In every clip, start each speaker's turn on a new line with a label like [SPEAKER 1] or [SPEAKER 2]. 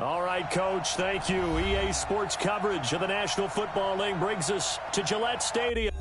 [SPEAKER 1] All right, Coach, thank you. EA Sports coverage of the National Football League brings us to Gillette Stadium.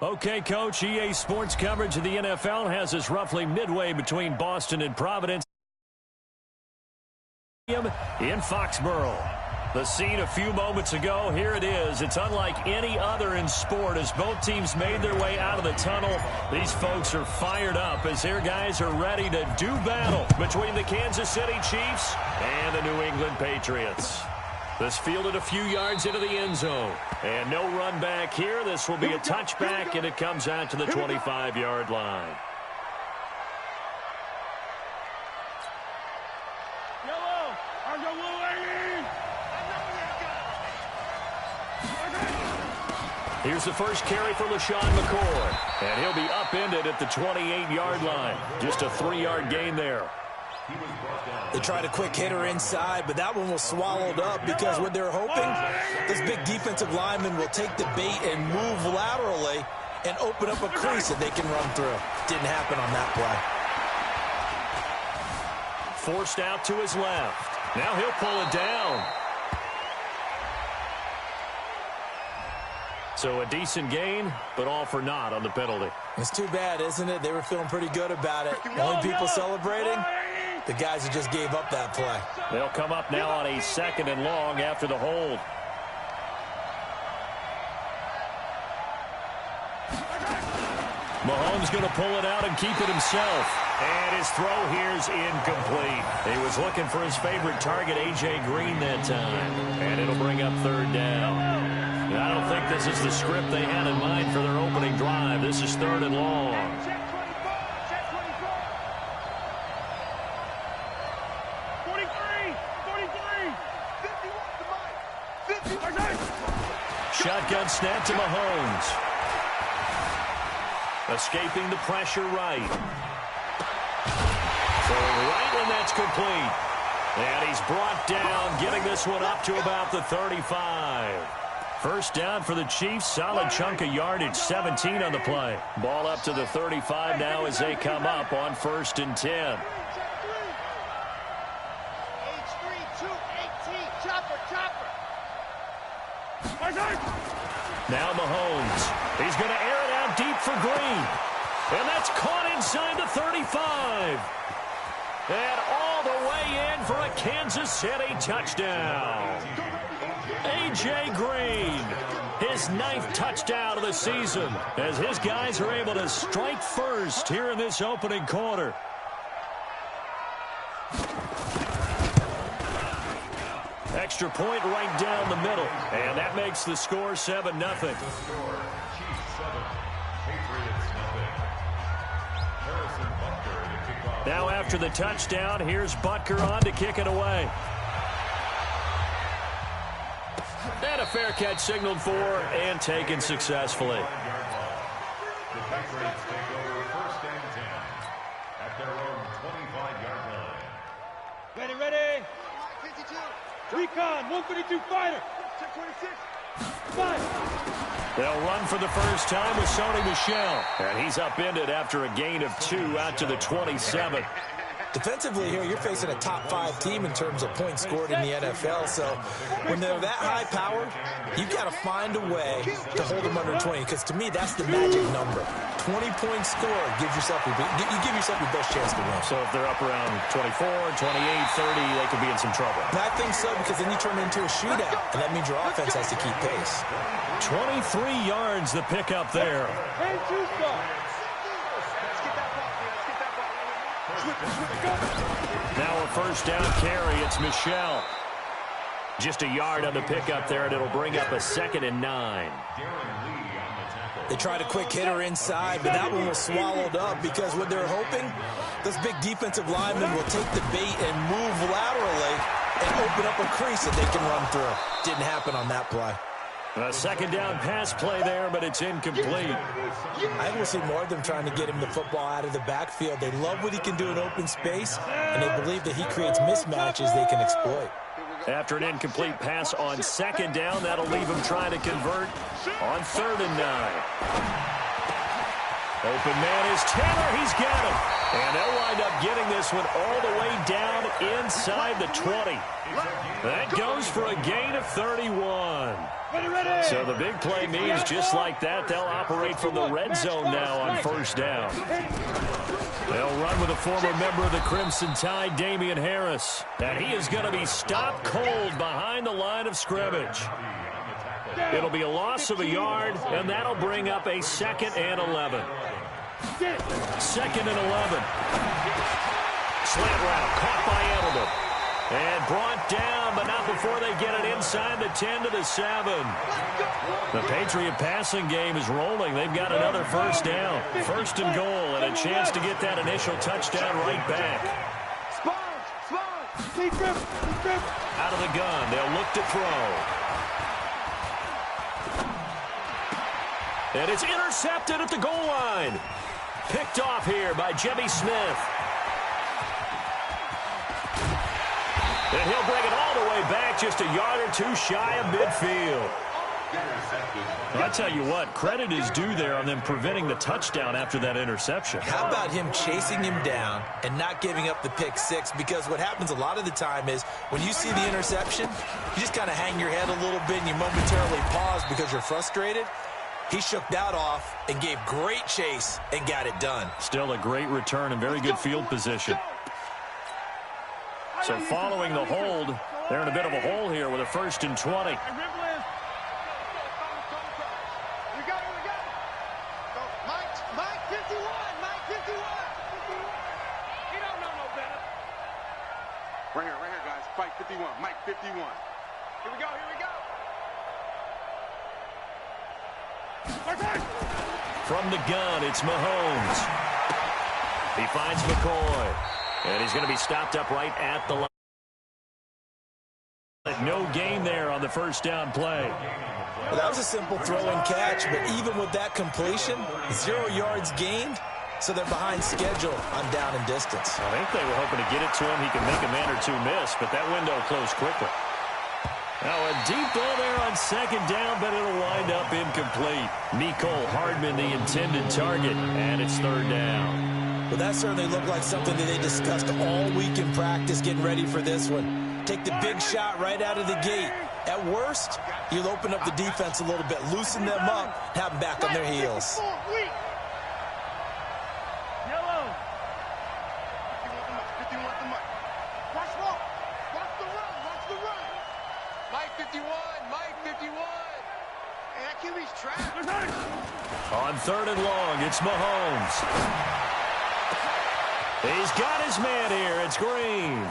[SPEAKER 1] Okay, Coach, EA Sports coverage of the NFL has us roughly midway between Boston and Providence in Foxborough. The scene a few moments ago, here it is. It's unlike any other in sport as both teams made their way out of the tunnel. These folks are fired up as their guys are ready to do battle between the Kansas City Chiefs and the New England Patriots. This fielded a few yards into the end zone. And no run back here. This will be a touchback, and it comes out to the 25-yard line. Here's the first carry for LaShawn McCoy. And he'll be upended at the 28-yard line. Just a 3-yard gain there.
[SPEAKER 2] They tried a quick hitter inside, but that one was swallowed up because what they're hoping, this big defensive lineman will take the bait and move laterally and open up a crease that they can run through. Didn't happen on that
[SPEAKER 1] play. Forced out to his left. Now he'll pull it down. So a decent gain, but all for naught on the penalty.
[SPEAKER 2] It's too bad, isn't it? They were feeling pretty good about it. Only people celebrating, the guys who just gave up that play.
[SPEAKER 1] They'll come up now on a 2nd and long after the hold. Mahomes going to pull it out and keep it himself. And his throw here's incomplete. He was looking for his favorite target, A.J. Green, that time. And it'll bring up 3rd down. I don't think this is the script they had in mind for their opening drive. This is 3rd and long. Shotgun snap to Mahomes. Escaping the pressure right. Throwing right, and that's complete. And he's brought down, getting this one up to about the 35. First down for the Chiefs. Solid chunk of yardage, 17 on the play. Ball up to the 35 now as they come up on 1st and 10. Now Mahomes. He's going to air it out deep for Green. And that's caught inside the 35. And all the way in for a Kansas City touchdown. A.J. Green, his 9th touchdown of the season, as his guys are able to strike first here in this opening quarter. Extra point right down the middle, and that makes the score 7-0. Now after the touchdown, here's Butker on to kick it away. And a fair catch signaled for and taken successfully.
[SPEAKER 3] The Patriots take over 1st and 10 at their own 25-yard line.
[SPEAKER 4] Ready. 52. Recon, 152 fighter. 26. 5.
[SPEAKER 1] They'll run for the first time with Sony Michel. And he's upended after a gain of 2 out to the 27.
[SPEAKER 2] Defensively here, you're facing a top-5 team in terms of points scored in the NFL. So when they're that high-powered, you've got to find a way to hold them under 20. Because to me, that's the magic number. 20-point score gives yourself you give yourself your best chance to win.
[SPEAKER 1] So if they're up around 24, 28, 30, they could be in some trouble.
[SPEAKER 2] And I think so, because then you turn it into a shootout, and that means your offense has to keep pace.
[SPEAKER 1] 23 yards the pickup there. Now a first down carry. It's Michel. Just a yard on the pickup there, and it'll bring up a 2nd and 9.
[SPEAKER 2] They tried a quick hitter inside, but that one was swallowed up because what they're hoping, this big defensive lineman will take the bait and move laterally and open up a crease that they can run through. Didn't happen on that play.
[SPEAKER 1] A 2nd down pass play there, but it's incomplete.
[SPEAKER 2] I will see more of them trying to get him the football out of the backfield. They love what he can do in open space, and they believe that he creates mismatches they can exploit.
[SPEAKER 1] After an incomplete pass on 2nd down, that'll leave him trying to convert on 3rd and 9. Open man is Taylor. He's got him. And they'll wind up getting this one all the way down inside the 20. That goes for a gain of 31. So the big play means just like that, they'll operate from the red zone now on 1st down. They'll run with a former member of the Crimson Tide, Damian Harris. And he is going to be stopped cold behind the line of scrimmage. It'll be a loss of a yard, and that'll bring up a 2nd and 11. 2nd and 11. Slant route caught by Edelman. And brought down, but not before they get it inside the 10 to the 7. The Patriot passing game is rolling. They've got another first down. 1st and goal, and a chance to get that initial touchdown right back. Out of the gun, they'll look to throw. And it's intercepted at the goal line. Picked off here by Jimmy Smith. And he'll bring it all the way back, just a yard or 2 shy of midfield. I'll tell you what, credit is due there on them preventing the touchdown after that interception.
[SPEAKER 2] How about him chasing him down and not giving up the pick 6? Because what happens a lot of the time is when you see the interception, you just kind of hang your head a little bit and you momentarily pause because you're frustrated. He shook that off and gave great chase and got it done.
[SPEAKER 1] Still a great return and very good field position. So following the hold, they're in a bit of a hole here with a 1st and 20.
[SPEAKER 4] Right here, guys. Fight 51. Mike 51. Here we go.
[SPEAKER 1] From the gun, it's Mahomes. He finds McCoy. And he's going to be stopped up right at the line. No gain there on the 1st down play.
[SPEAKER 2] Well, that was a simple throw and catch, but even with that completion, 0 yards gained. So they're behind schedule on down and distance.
[SPEAKER 1] I think they were hoping to get it to him. He can make a man or two miss, but that window closed quickly. Now a deep ball there on 2nd down, but it'll wind up incomplete. Mecole Hardman, the intended target, and it's 3rd down.
[SPEAKER 2] Well, that certainly looked like something that they discussed all week in practice getting ready for this one. Take the big shot right out of the gate. At worst, you'll open up the defense a little bit, loosen them up, have them back on their heels.
[SPEAKER 1] On 3rd and long, it's Mahomes. He's got his man here. It's Green.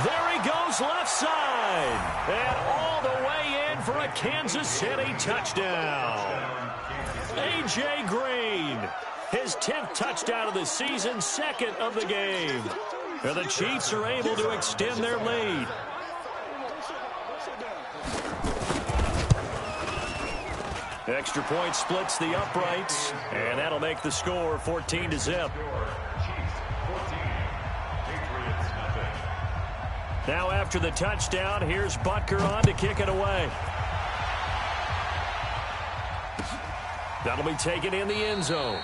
[SPEAKER 1] There he goes left side. And all the way in for a Kansas City touchdown. A.J. Green. His 10th touchdown of the season, 2nd of the game. And the Chiefs are able to extend their lead. Extra point splits the uprights, and that'll make the score 14-0. Now after the touchdown, here's Butker on to kick it away. That'll be taken in the end zone.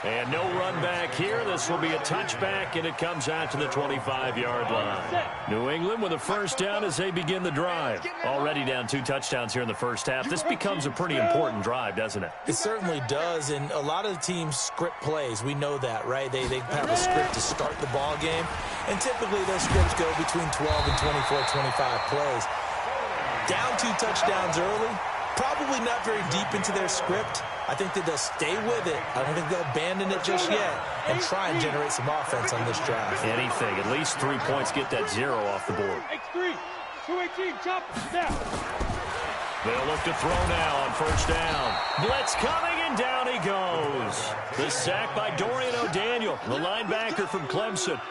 [SPEAKER 1] And no run back here. This will be a touchback, and it comes out to the 25-yard line. New England with a 1st down as they begin the drive. Already down 2 touchdowns here in the 1st half. This becomes a pretty important drive, doesn't it?
[SPEAKER 2] It certainly does, and a lot of the teams script plays. We know that, right? They have a script to start the ball game, and typically those scripts go between 12 and 24, 25 plays. Down 2 touchdowns early, probably not very deep into their script. I think that they'll stay with it. I don't think they'll abandon it just yet and try and generate some offense on this drive.
[SPEAKER 1] Anything. At least 3 points. Get that 0 off the board.
[SPEAKER 4] X3, 218, chop, snap.
[SPEAKER 1] They'll look to throw now on 1st down. Blitz coming, and down he goes. The sack by Dorian O'Daniel, the linebacker from Clemson.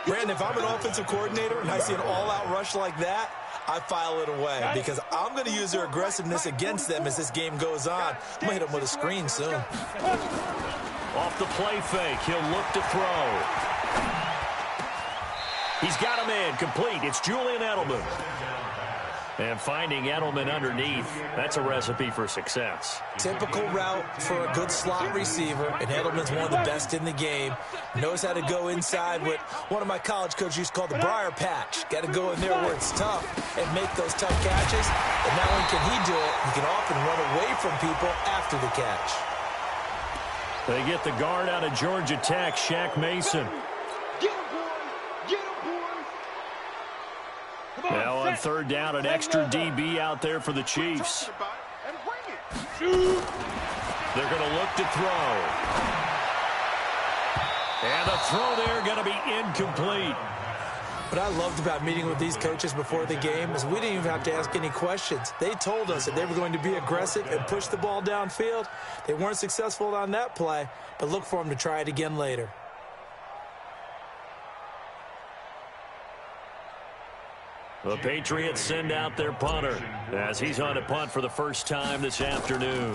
[SPEAKER 2] Brandon, if I'm an offensive coordinator and I see an all-out rush like that, I file it away because I'm going to use their aggressiveness against them as this game goes on. I'm going to hit them with a screen soon.
[SPEAKER 1] Off the play fake, he'll look to throw. He's got a man complete. It's Julian Edelman. And finding Edelman underneath, that's a recipe for success.
[SPEAKER 2] Typical route for a good slot receiver, and Edelman's one of the best in the game. Knows how to go inside what one of my college coaches used to call the briar patch. Got to go in there where it's tough and make those tough catches. And not only can he do it, he can often run away from people after the catch.
[SPEAKER 1] They get the guard out of Georgia Tech, Shaq Mason. Now on 3rd down, an extra DB out there for the Chiefs. They're going to look to throw. And the throw there going to be incomplete.
[SPEAKER 2] What I loved about meeting with these coaches before the game is we didn't even have to ask any questions. They told us that they were going to be aggressive and push the ball downfield. They weren't successful on that play, but look for them to try it again later.
[SPEAKER 1] The Patriots send out their punter as he's on a punt for the 1st time this afternoon.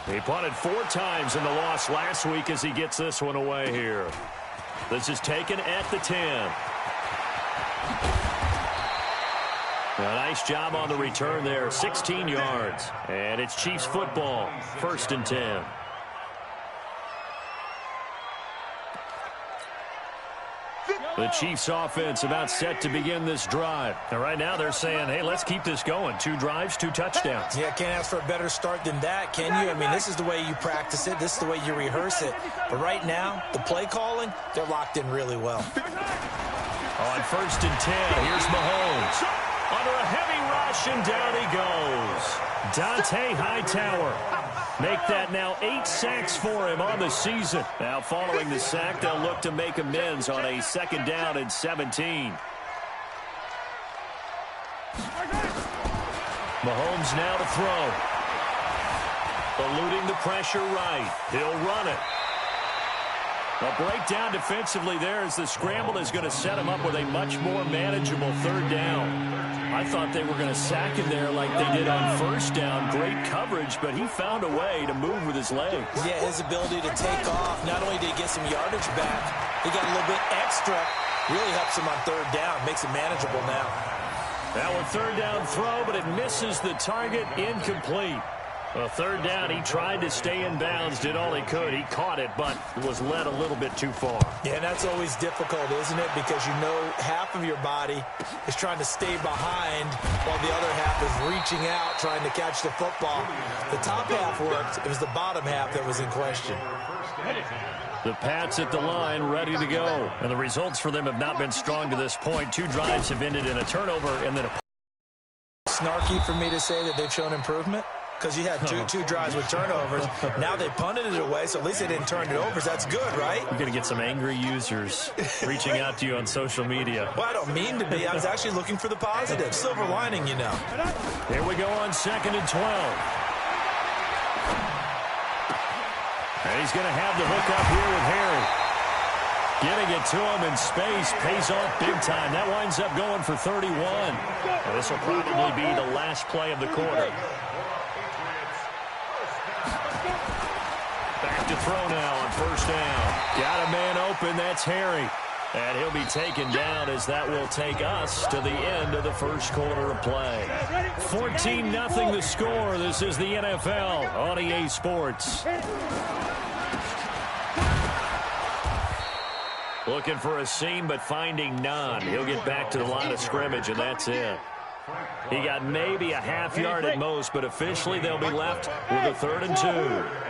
[SPEAKER 1] He punted 4 times in the loss last week as he gets this one away here. This is taken at the 10. A nice job on the return there, 16 yards. And it's Chiefs football, 1st and 10. The Chiefs offense about set to begin this drive. And right now they're saying, hey, let's keep this going. 2 drives, 2 touchdowns.
[SPEAKER 2] Yeah, can't ask for a better start than that, can you? I mean, this is the way you practice it. This is the way you rehearse it. But right now, the play calling, they're locked in really well.
[SPEAKER 1] On 1st and 10, here's Mahomes. Under a heavy rush, and down he goes. Dante Hightower. Make that now 8 sacks for him on the season. Now following the sack, they'll look to make amends on a 2nd down and 17. Mahomes now to throw. Eluding the pressure right. He'll run it. A breakdown defensively there as the scramble is going to set him up with a much more manageable 3rd down. I thought they were going to sack him there like they did on 1st down. Great coverage, but he found a way to move with his legs.
[SPEAKER 2] Yeah, his ability to take off. Not only did he get some yardage back, he got a little bit extra. Really helps him on 3rd down. Makes it manageable now.
[SPEAKER 1] Now a 3rd down throw, but it misses the target. Incomplete. A 3rd down, he tried to stay in bounds, did all he could. He caught it, but was led a little bit too far.
[SPEAKER 2] Yeah, and that's always difficult, isn't it? Because you know half of your body is trying to stay behind while the other half is reaching out, trying to catch the football. The top half worked. It was the bottom half that was in question.
[SPEAKER 1] The Pats at the line, ready to go. And the results for them have not been strong to this point. 2 drives have ended in a turnover and then a...
[SPEAKER 2] Snarky for me to say that they've shown improvement? Because you had two drives with turnovers. Now they punted it away, so at least they didn't turn it over. So that's good, right?
[SPEAKER 1] You're going to get some angry users reaching out to you on social media.
[SPEAKER 2] Well, I don't mean to be. I was actually looking for the positive. Silver lining, you know.
[SPEAKER 1] Here we go on 2nd and 12. And he's going to have the hook up here with Harry. Getting it to him in space pays off big time. That winds up going for 31. And this will probably be the last play of the quarter. Back to throw now on 1st down. Got a man open. That's Harry. And he'll be taken down as that will take us to the end of the 1st quarter of play. 14-0 the score. This is the NFL on EA Sports. Looking for a seam, but finding none. He'll get back to the line of scrimmage, and that's it. He got maybe a half yard at most, but officially they'll be left with a 3rd and 2.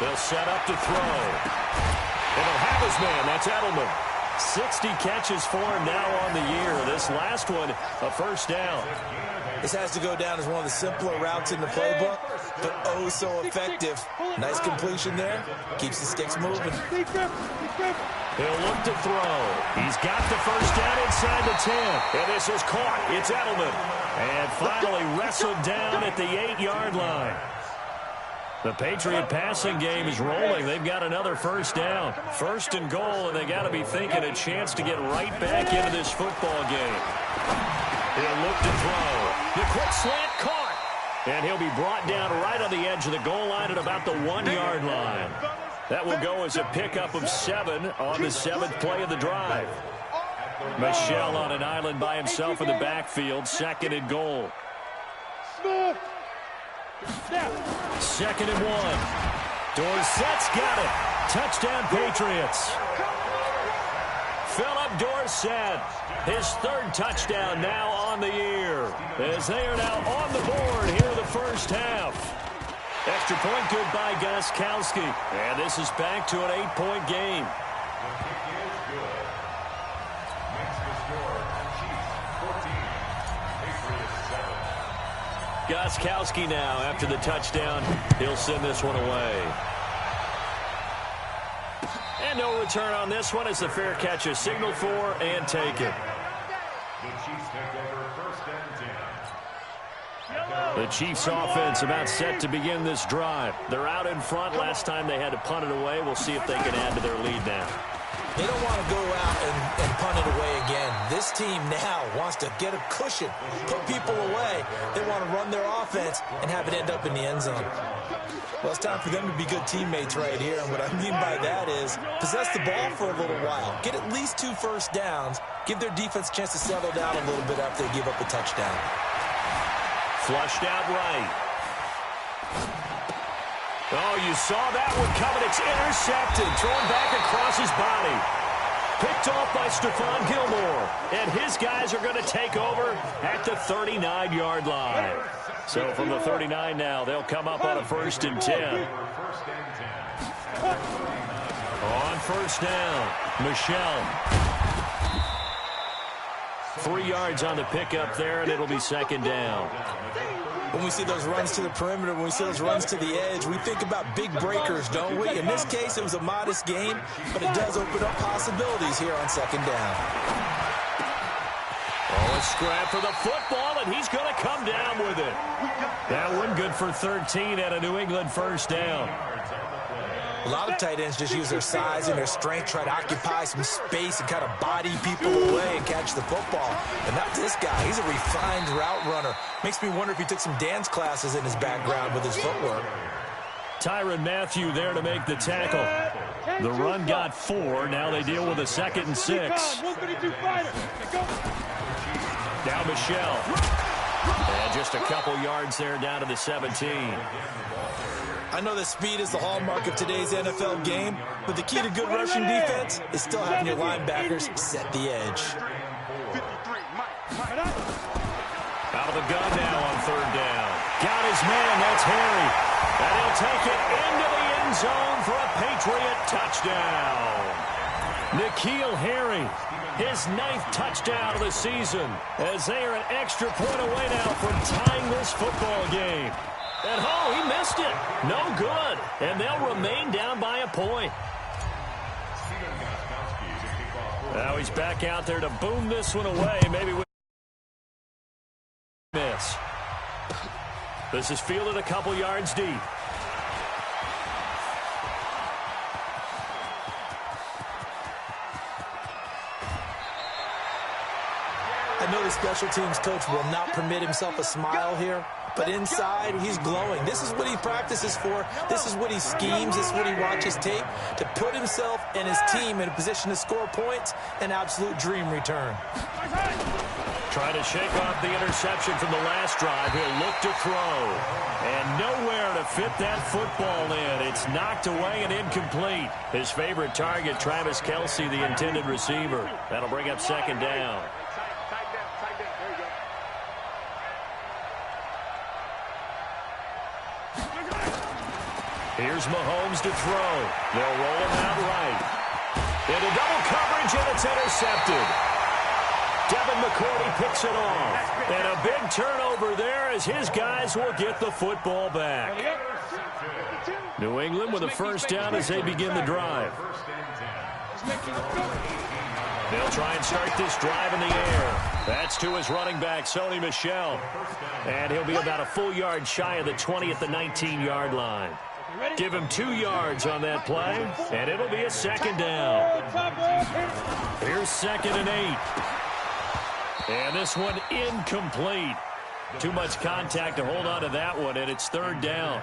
[SPEAKER 1] They'll set up to throw. And they'll have his man. That's Edelman. 60 catches for him now on the year. This last one, a 1st down.
[SPEAKER 2] This has to go down as one of the simpler routes in the playbook, but oh so effective. Nice completion there. Keeps the sticks moving.
[SPEAKER 1] He'll look to throw. He's got the 1st down inside the 10. And this is caught. It's Edelman. And finally wrestled down at the 8-yard line. The Patriot passing game is rolling. They've got another 1st down. 1st and goal, and they got to be thinking a chance to get right back into this football game. He'll look to throw. The quick slant caught. And he'll be brought down right on the edge of the goal line at about the 1-yard line. That will go as a pickup of 7 on the 7th play of the drive. Michel on an island by himself in the backfield. 2nd and goal. 2nd and 1. Dorsett's got it. Touchdown Patriots. Philip Dorsett, his 3rd touchdown now on the year. As they are now on the board here in the 1st half. Extra point good by Gostkowski. And this is back to an 8-point game. Gostkowski now after the touchdown. He'll send this one away. And no return on this one as the fair catch is signaled for and taken.
[SPEAKER 3] The Chiefs take over 1st and 10.
[SPEAKER 1] The Chiefs offense about set to begin this drive. They're out in front. Last time they had to punt it away. We'll see if they can add to their lead now.
[SPEAKER 2] They don't want to go out and punt it away again. This team now wants to get a cushion, put people away. They want to run their offense and have it end up in the end zone. Well, it's time for them to be good teammates right here. And what I mean by that is possess the ball for a little while. Get at least 2 1st downs. Give their defense a chance to settle down a little bit after they give up a touchdown.
[SPEAKER 1] Flushed out right. Oh, you saw that one coming. It's intercepted. Thrown back across his body. Picked off by Stephon Gilmore. And his guys are going to take over at the 39-yard line. So from the 39 now, they'll come up on a 1st and 10. On 1st down, Michelle. 3 yards on the pickup there, and it'll be 2nd down.
[SPEAKER 2] When we see those runs to the perimeter, when we see those runs to the edge, we think about big breakers, don't we? In this case, it was a modest gain, but it does open up possibilities here on 2nd down.
[SPEAKER 1] Oh, a scrap for the football, and he's going to come down with it. That one good for 13 at a New England 1st down.
[SPEAKER 2] A lot of tight ends just use their size and their strength, try to occupy some space and kind of body people away and catch the football. And not this guy. He's a refined route runner. Makes me wonder if he took some dance classes in his background with his footwork.
[SPEAKER 1] Tyrann Mathieu there to make the tackle. The run got 4. Now they deal with a 2nd and 6. Now Michelle. And just a couple yards there down to the 17.
[SPEAKER 2] I know that speed is the hallmark of today's NFL game, but the key to good rushing defense is still having your linebackers set the edge.
[SPEAKER 1] Out of the gun now on 3rd down. Got his man, that's Harry. And he'll take it into the end zone for a Patriot touchdown. N'Keal Harry, his 9th touchdown of the season, as they are an extra point away now from tying this football game. And, oh, he missed it. No good. And they'll remain down by a point. Now he's back out there to boom this one away. Maybe with miss. This is fielded a couple yards deep.
[SPEAKER 2] I know the special teams coach will not permit himself a smile here, but inside, he's glowing. This is what he practices for. This is what he schemes. This is what he watches tape to put himself and his team in a position to score points. An absolute dream return.
[SPEAKER 1] Trying to shake off the interception from the last drive. He'll look to throw. And nowhere to fit that football in. It's knocked away and incomplete. His favorite target, Travis Kelce, the intended receiver. That'll bring up 2nd down. Here's Mahomes to throw. They'll roll him out right. Into double coverage, and it's intercepted. Devin McCourty picks it off. And a big turnover there as his guys will get the football back. New England with a 1st down as they begin the drive. They'll try and start this drive in the air. That's to his running back, Sony Michel. And he'll be about a full yard shy of the 20 at the 19-yard line. Give him 2 yards on that play, and it'll be a 2nd down. Here's 2nd and 8. And this one incomplete. Too much contact to hold on to that one, and it's 3rd down.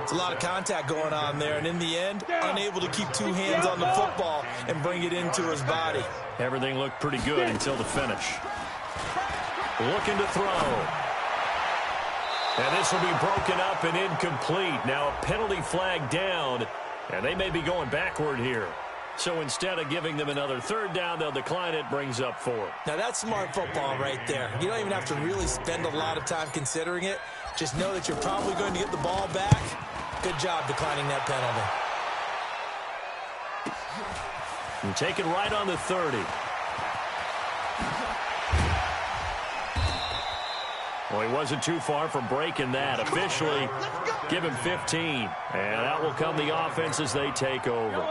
[SPEAKER 2] It's a lot of contact going on there, and in the end, unable to keep 2 hands on the football and bring it into his body.
[SPEAKER 1] Everything looked pretty good until the finish. Looking to throw. And this will be broken up and incomplete. Now a penalty flag down, and they may be going backward here. So instead of giving them another 3rd down, they'll decline it, brings up 4.
[SPEAKER 2] Now that's smart football right there. You don't even have to really spend a lot of time considering it. Just know that you're probably going to get the ball back. Good job declining that penalty.
[SPEAKER 1] And take it right on the 30. Well, he wasn't too far from breaking that. Officially, give him 15. And out will come the offense as they take over.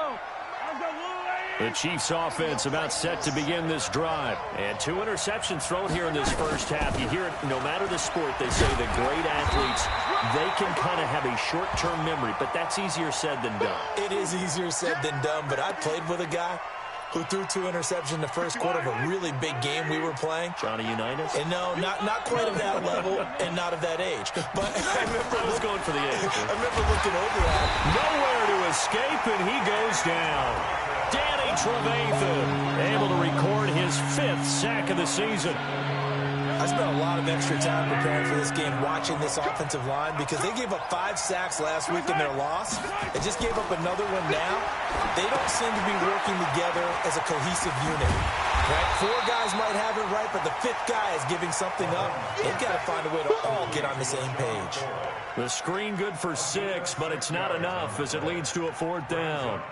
[SPEAKER 1] The Chiefs offense about set to begin this drive. And 2 interceptions thrown here in this first half. You hear it, no matter the sport, they say the great athletes, they can kind of have a short-term memory, but that's easier said than done.
[SPEAKER 2] It is easier said than done, but I played with a guy who threw 2 interceptions in the first quarter of a really big game we were playing.
[SPEAKER 1] Johnny Unitas?
[SPEAKER 2] And no, not quite of that level and not of that age. But I was
[SPEAKER 1] going for the age.
[SPEAKER 2] I remember looking over at him.
[SPEAKER 1] Nowhere to escape, and he goes down. Danny Trevathan able to record his 5th sack of the season.
[SPEAKER 2] I spent a lot of extra time preparing for this game watching this offensive line because they gave up 5 sacks last week in their loss. They just gave up another one now. They don't seem to be working together as a cohesive unit. Right? 4 guys might have it right, but the 5th guy is giving something up. They've got to find a way to all get on the same page.
[SPEAKER 1] The screen good for 6, but it's not enough as it leads to a 4th down.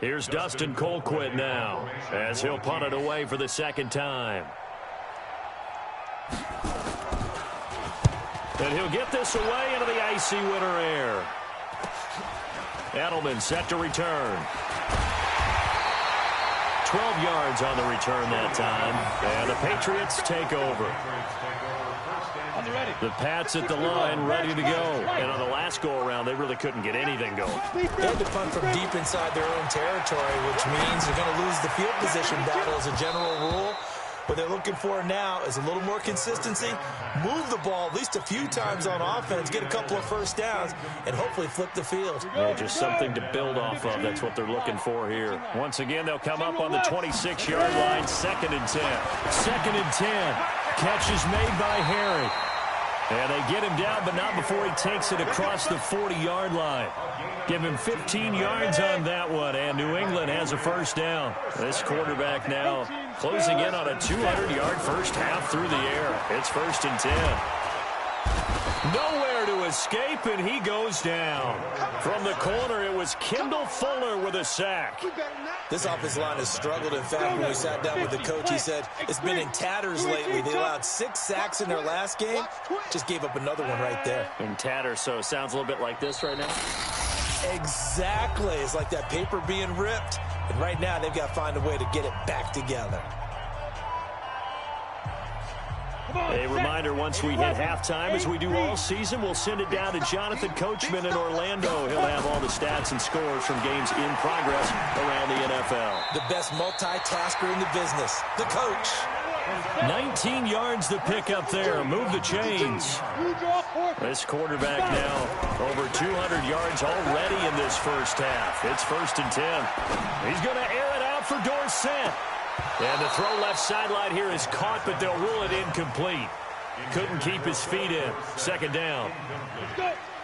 [SPEAKER 1] Here's Dustin Colquitt now as he'll punt it away for the 2nd time. And he'll get this away into the icy winter air. Edelman set to return. 12 yards on the return that time. And the Patriots take over. The Pats at the line, ready to go. And on the last go-around, they really couldn't get anything going.
[SPEAKER 2] They had to punt from deep inside their own territory, which means they're going to lose the field position battle as a general rule. What they're looking for now is a little more consistency, move the ball at least a few times on offense, get a couple of first downs, and hopefully flip the field.
[SPEAKER 1] Yeah, just something to build off of. That's what they're looking for here. Once again, they'll come up on the 26-yard line, 2nd and 10. 2nd and 10. Catch is made by Harry. And they get him down, but not before he takes it across the 40-yard line. Give him 15 yards on that one, and New England has a first down. This quarterback now closing in on a 200-yard first half through the air. It's 1st and 10. Nowhere to escape, and he goes down. From the corner, it was Kendall Fuller with a sack.
[SPEAKER 2] This offensive line has struggled. In fact, when we sat down with the coach, he said it's been in tatters lately. They allowed 6 sacks in their last game. Just gave up another one right there.
[SPEAKER 1] In tatters, so it sounds a little bit like this right now.
[SPEAKER 2] Exactly. It's like that paper being ripped. And right now, they've got to find a way to get it back together.
[SPEAKER 1] A reminder, once we hit halftime, as we do all season, we'll send it down to Jonathan Coachman in Orlando. He'll have all the stats and scores from games in progress around the NFL.
[SPEAKER 2] The best multitasker in the business, the coach.
[SPEAKER 1] 19 yards to pick up there. Move the chains. This quarterback now over 200 yards already in this first half. It's 1st and 10. He's going to air it out for Dorsett. And the throw left sideline here is caught, but they'll rule it incomplete. Couldn't keep his feet in. 2nd down.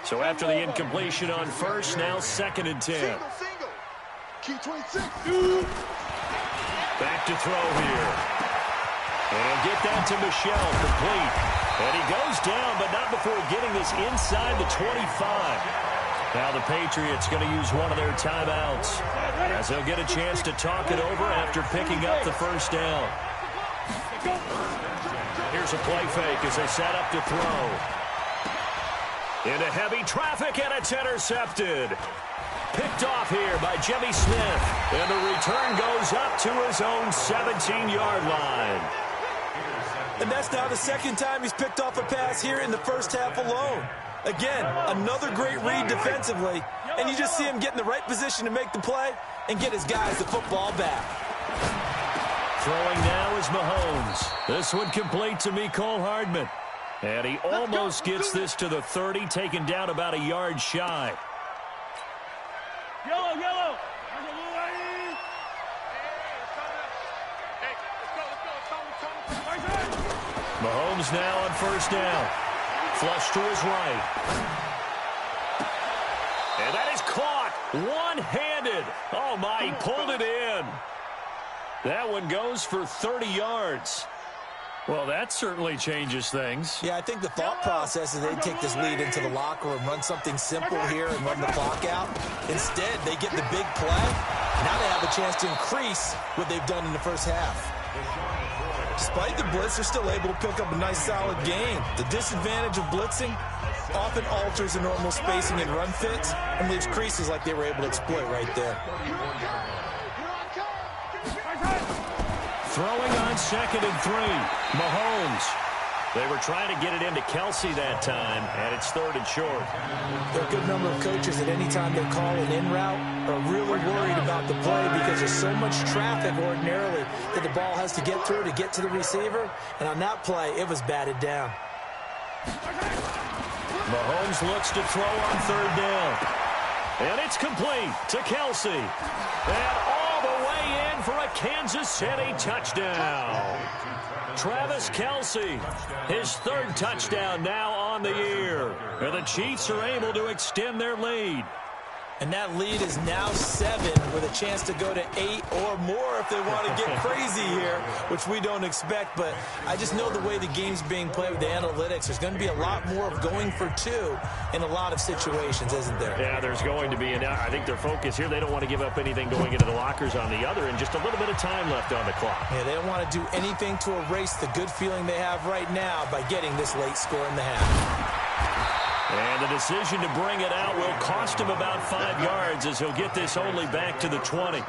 [SPEAKER 1] So after the incompletion on first, now 2nd and 10. Back to throw here. And get that to Michel, complete. And he goes down, but not before getting this inside the 25. Now the Patriots going to use one of their timeouts as they'll get a chance to talk it over after picking up the first down. Here's a play fake as they set up to throw. Into heavy traffic, and it's intercepted. Picked off here by Jimmy Smith. And the return goes up to his own 17-yard line.
[SPEAKER 2] And that's now the 2nd time he's picked off a pass here in the first half alone. Again, another great read defensively, and you just see him get in the right position to make the play and get his guys the football back.
[SPEAKER 1] Throwing now is Mahomes. This one complete to Mecole Hardman. And he almost gets this to the 30, taken down about a yard shy.
[SPEAKER 5] Yellow.
[SPEAKER 1] Mahomes now on first down. Flush to his right. And that is caught one-handed. Oh, my, he pulled it in. That one goes for 30 yards. Well, that certainly changes things.
[SPEAKER 2] Yeah, I think the thought process is they take this lead into the locker room, run something simple here and run the clock out. Instead, they get the big play. Now they have a chance to increase what they've done in the first half. Despite the blitz, they're still able to pick up a nice, solid gain. The disadvantage of blitzing often alters the normal spacing and run fits and leaves creases like they were able to exploit right there.
[SPEAKER 1] Throwing on 2nd and 3. Mahomes. They were trying to get it into Kelsey that time, and it's 3rd and short.
[SPEAKER 2] There are a good number of coaches that any time they call an in route are really worried about the play because there's so much traffic ordinarily that the ball has to get through to get to the receiver. And on that play, it was batted down.
[SPEAKER 1] Mahomes looks to throw on 3rd down. And it's complete to Kelsey. And all the way in for a Kansas City touchdown. Travis Kelsey, his third touchdown now on the year. And the Chiefs are able to extend their lead.
[SPEAKER 2] And that lead is now 7 with a chance to go to 8 or more if they want to get crazy here, which we don't expect. But I just know the way the game's being played with the analytics, there's going to be a lot more of going for 2 in a lot of situations, isn't there?
[SPEAKER 1] Yeah, there's going to be. And I think their focus here, they don't want to give up anything going into the lockers on the other, and just a little bit of time left on the clock.
[SPEAKER 2] Yeah, they don't want to do anything to erase the good feeling they have right now by getting this late score in the half.
[SPEAKER 1] And the decision to bring it out will cost him about 5 yards as he'll get this only back to the 20.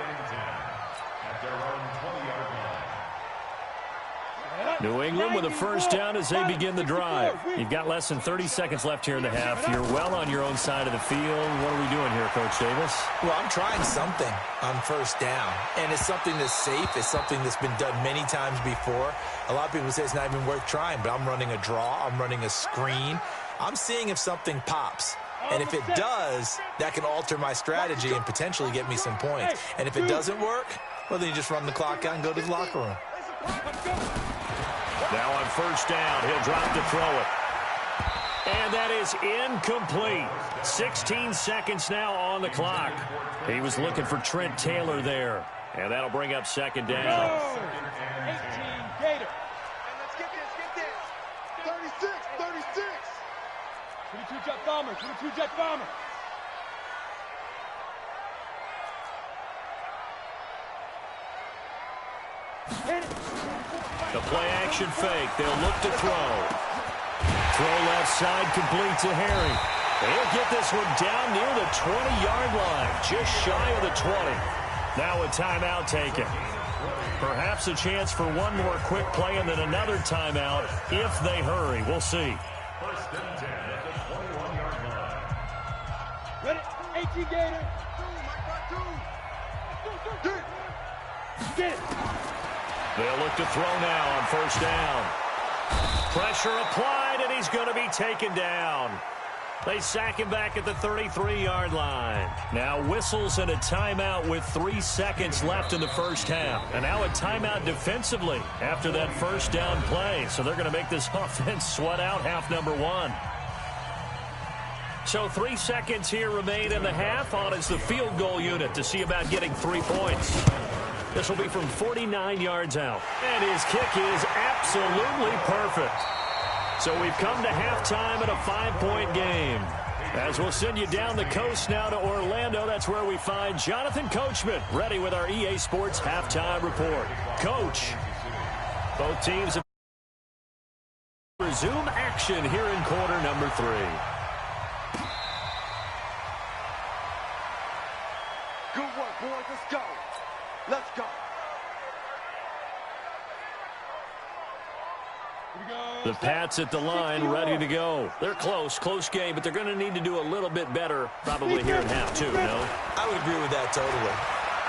[SPEAKER 1] New England with a first down as they begin the drive. You've got less than 30 seconds left here in the half. You're well on your own side of the field. What are we doing here, Coach Davis?
[SPEAKER 2] Well, I'm trying something on first down, and it's something that's safe. It's something that's been done many times before. A lot of people say it's not even worth trying, but I'm running a draw. I'm running a screen. I'm seeing if something pops. And if it does, that can alter my strategy and potentially get me some points. And if it doesn't work, well, then you just run the clock out and go to the locker room.
[SPEAKER 1] Now on first down, he'll drop to throw it. And that is incomplete. 16 seconds now on the clock. He was looking for Trent Taylor there. And that'll bring up second down.
[SPEAKER 4] 18 Gator. And let's get this. 36, 36. 22 Jet Bomber, 22 Jet Bomber.
[SPEAKER 1] The play action fake. They'll look to throw. Throw left side complete to Harry. He'll get this one down near the 20-yard line, just shy of the 20. Now a timeout taken. Perhaps a chance for one more quick play and then another timeout if they hurry. We'll see.
[SPEAKER 3] First and 10 at the 21-yard line.
[SPEAKER 4] Ready? 18 Gator. Get it.
[SPEAKER 1] They'll look to throw now on first down. Pressure applied, and he's going to be taken down. They sack him back at the 33-yard line. Now whistles and a timeout with 3 seconds left in the first half. And now a timeout defensively after that first down play. So they're going to make this offense sweat out half number 1. So 3 seconds here remain in the half. On is the field goal unit to see about getting 3 points. This will be from 49 yards out. And his kick is absolutely perfect. So we've come to halftime in a 5-point game. As we'll send you down the coast now to Orlando, that's where we find Jonathan Coachman, ready with our EA Sports halftime report. Coach, both teams have resume action here in quarter number 3.
[SPEAKER 4] Good work, boys. Let's go. Let's go.
[SPEAKER 1] The Pats at the line, ready to go. They're close game, but they're going to need to do a little bit better probably here in half 2, no?
[SPEAKER 2] I would agree with that totally.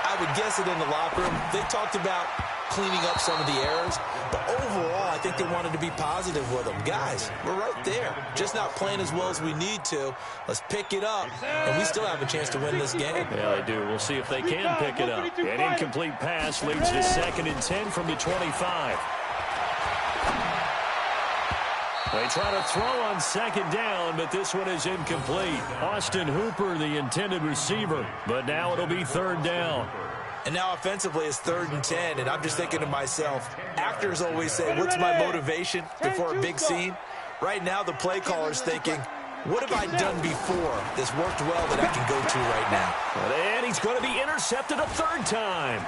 [SPEAKER 2] I would guess it in the locker room. They talked about cleaning up some of the errors, but overall, I think they wanted to be positive with them. Guys, we're right there. Just not playing as well as we need to. Let's pick it up, and we still have a chance to win this game.
[SPEAKER 1] Yeah, they do. We'll see if they can pick it up. An incomplete pass leads to 2nd and 10 from the 25. They try to throw on 2nd down, but this one is incomplete. Austin Hooper, the intended receiver, but now it'll be 3rd down.
[SPEAKER 2] And now offensively it's 3rd and 10, and I'm just thinking to myself, actors always say, what's my motivation before a big scene? Right now the play caller's thinking, what have I done before that's worked well that I can go to right now?
[SPEAKER 1] And he's going to be intercepted a 3rd time.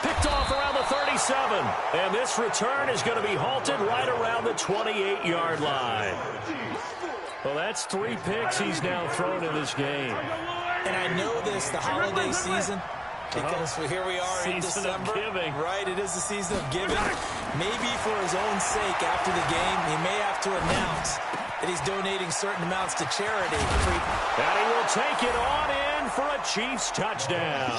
[SPEAKER 1] Picked off around the 37. And this return is going to be halted right around the 28-yard line. Well, that's 3 picks he's now thrown in this game.
[SPEAKER 2] And I know this, the holiday season, because here we are in December.
[SPEAKER 1] Giving.
[SPEAKER 2] Right, it is the season of giving. Maybe for his own sake after the game, he may have to announce that he's donating certain amounts to charity.
[SPEAKER 1] And he will take it on in for a Chiefs touchdown.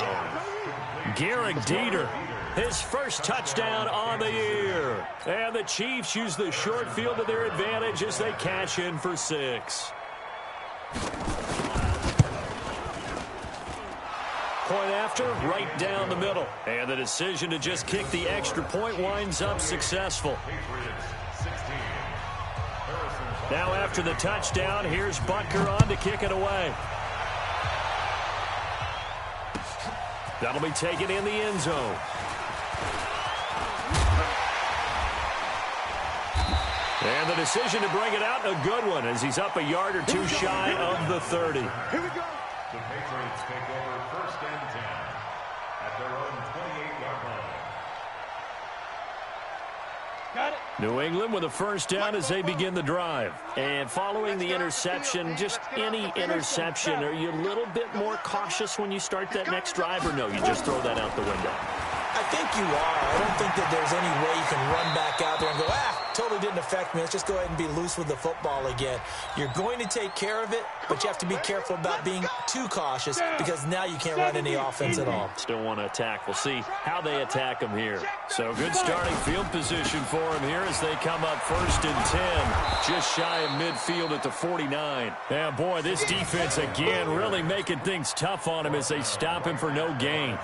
[SPEAKER 1] Garrick Dieter, his first touchdown on the year. And the Chiefs use the short field to their advantage as they cash in for 6. point after, right down the middle. And the decision to just kick the extra point winds up successful. Now after the touchdown, here's Butker on to kick it away. That'll be taken in the end zone. And the decision to bring it out, a good one, as he's up a yard or two shy of the 30.
[SPEAKER 3] Here we go. The Patriots take over 1st and 10 at their own 28-yard line.
[SPEAKER 4] Got it.
[SPEAKER 1] New England with a first down as they begin the drive. And following the interception, just any interception, are you a little bit more cautious when you start that next drive, or no, you just throw that out the window?
[SPEAKER 2] I think you are. I don't think that there's any way you can run back out there and go, totally didn't affect me. Let's just go ahead and be loose with the football again. You're going to take care of it, but you have to be careful about being too cautious because now you can't run any offense at all.
[SPEAKER 1] Still want to attack. We'll see how they attack him here. So good starting field position for him here as they come up 1st and 10, just shy of midfield at the 49. And boy, this defense again really making things tough on him as they stop him for no gain.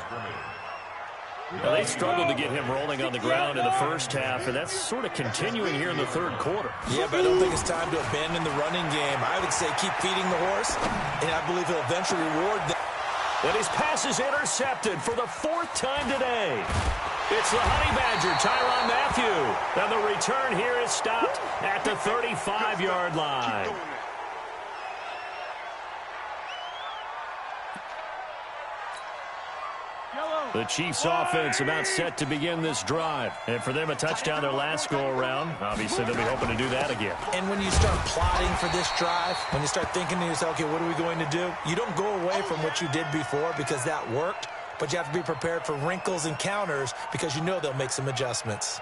[SPEAKER 1] Now, they struggled to get him rolling on the ground in the first half, and that's sort of continuing here in the 3rd quarter.
[SPEAKER 2] Yeah, but I don't think it's time to abandon the running game. I would say keep feeding the horse, and I believe he'll eventually reward them.
[SPEAKER 1] And his pass is intercepted for the 4th time today. It's the Honey Badger, Tyrann Mathieu. And the return here is stopped at the 35-yard line. The Chiefs offense about set to begin this drive. And for them, a touchdown their last go-around. Obviously, they'll be hoping to do that again.
[SPEAKER 2] And when you start plotting for this drive, when you start thinking to yourself, okay, what are we going to do? You don't go away from what you did before because that worked, but you have to be prepared for wrinkles and counters because you know they'll make some adjustments.